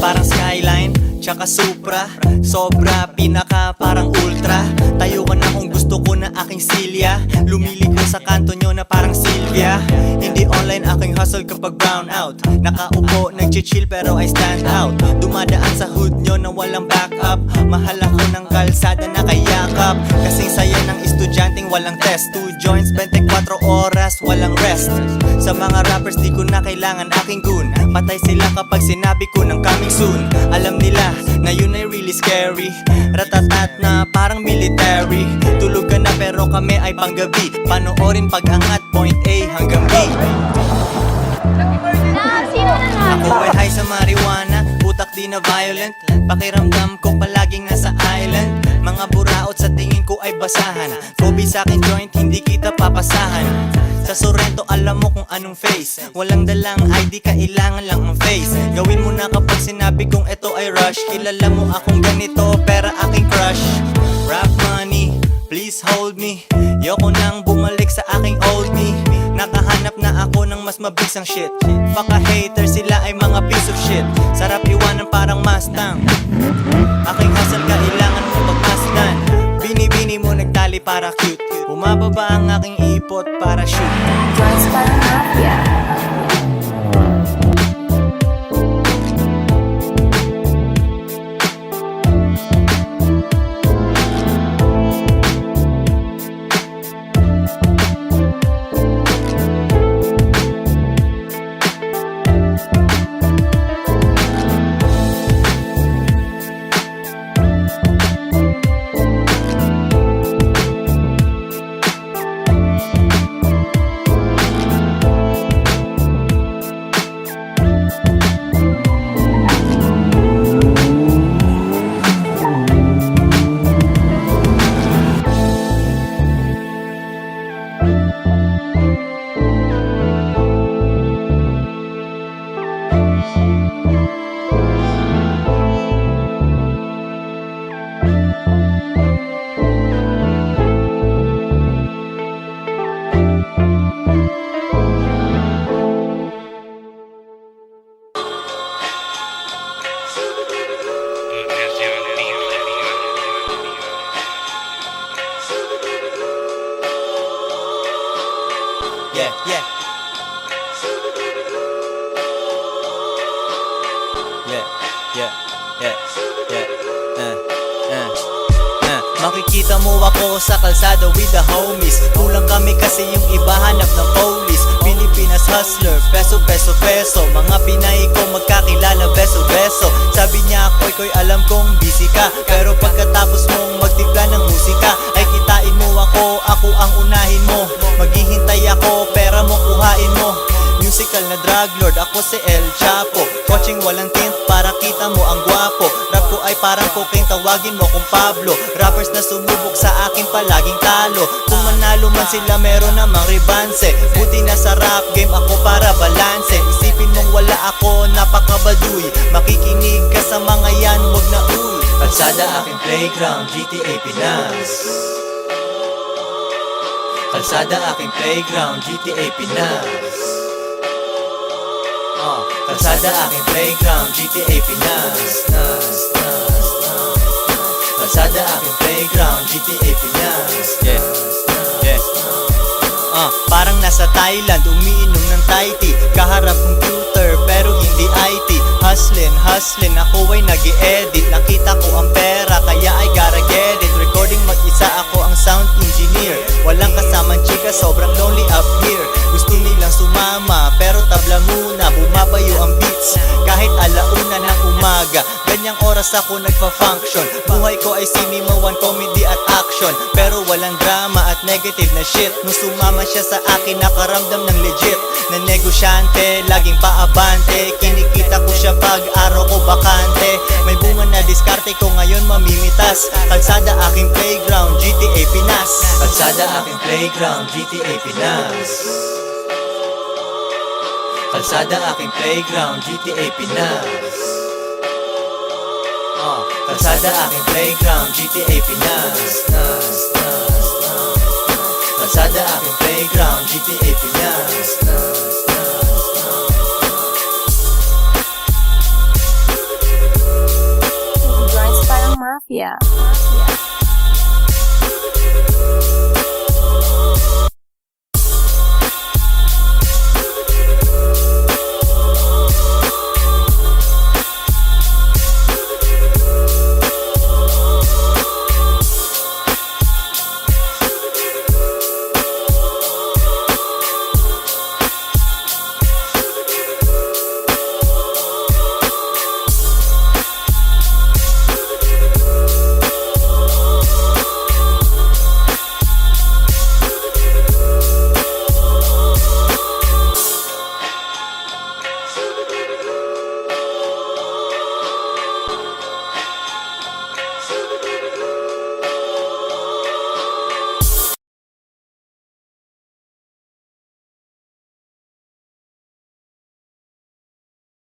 parang Skyline, tsaka Supra. Sobra, pinaka parang ultra. Tayo ka na kung gusto ko na aking silya. Lumili ko sa kanto nyo na parang Sylvia. Hindi online aking hustle kapag brown out. Nakaupo, nagchichill pero I stand out. Dumadaan sa hood nyo na walang backup. Mahal ako ng kalsada na kayakap. Kasing saya ng estudyanteng walang test. 2 joints, 24 oras, walang rest. Sa mga rappers di ko na kailangan aking goon. Patay sila kapag sinabi ko ng coming soon. Alam nila na yun ay really scary. Ratatat na parang military. Tulog ka na pero kami ay panggabi. Panoorin pag-angat point A hanggang B. Ako ay high sa marijuana, utak di na violent. Pakiramdam ko palaging nasa island. Mga buraot sa tingin ko ay basahan. Kobe sa akin joint, hindi kita papasahan. Sa Sorrento alam mo kung anong face. Walang dalang ID, kailangan lang ang face. Gawin mo na kapag sinabi kong ito ay rush. Kilala mo akong ganito, pera aking crush. Rap money, please hold me. Yoko nang bumalik sa aking old me. Nakahanap na ako ng mas mabigsang shit. Baka hater sila ay mga piece of shit. Sarap iwanan parang Mustang. Aking hustle kailangan mo pagmasdan. Bini-bini mo nagtali para cute. Bumababa ang aking ipot para shoot. Joints para mafia. Yeah, yeah. Yeah, yeah, yeah, yeah. Makikita mo ako sa kalsada with the homies. Kulang kami kasi yung iba hanap ng police. Pilipinas hustler, peso, peso, peso. Mga Pinay ko magkakilala, beso, beso. Sabi niya koy, alam kong busy ka. Pero pagkatapos mong magtimpla ng musika, ay kitain mo ako ang unahin mo. Maghihintay ako, pera mo kuhain mo. Musical na drug lord, ako si El Chapo. Coaching walang tint para kita mo ang gwapo. Rap ko ay parang cocaine, tawagin mo kung Pablo. Rappers na sumubok sa akin palaging talo. Kung manalo man sila meron namang ribanse. Buti na sa rap game ako para balanse. Isipin mong wala ako, napakabaduy. Makikinig ka sa mga yan, wag na uy. Kalsada aking playground, GTA Pinas. Kalsada aking playground, GTA Pinas. Kalsada aking playground, GTA Pinas. Kalsada aking playground, GTA Pinas. Yeah, yeah. Parang nasa Thailand, umiinom ng Thai tea. Kaharap computer, pero hindi IT. Hustlin, ako ay nag-i-edit. Nakita ko ang pera, kaya ay gotta get it. Recording mag-isa, ako ang sound engineer. Walang kasamang chika, sobrang lonely up here. Gusto nilang sumama, pero tabla muna. Bumabayo ang beats, kahit alauna ng umaga. Ganyang oras ako nagpa-function. Buhay ko ay sinimawan, comedy at action. Pero walang drama at negative na shit. Nung sumama siya sa akin, nakaramdam ng legit. Na negosyante, laging paabante. Kinikita ko siya pag araw ko bakante. May bunga na diskarte ko ngayon mamimitas. Kalsada aking playground, GTA Pinas. Kalsada aking playground, GTA Pinas. Kalsada aking playground, GTA Pinas. Kalsada aking playground, GTA Pinas. Kalsada aking playground, GTA Pinas. Mafia.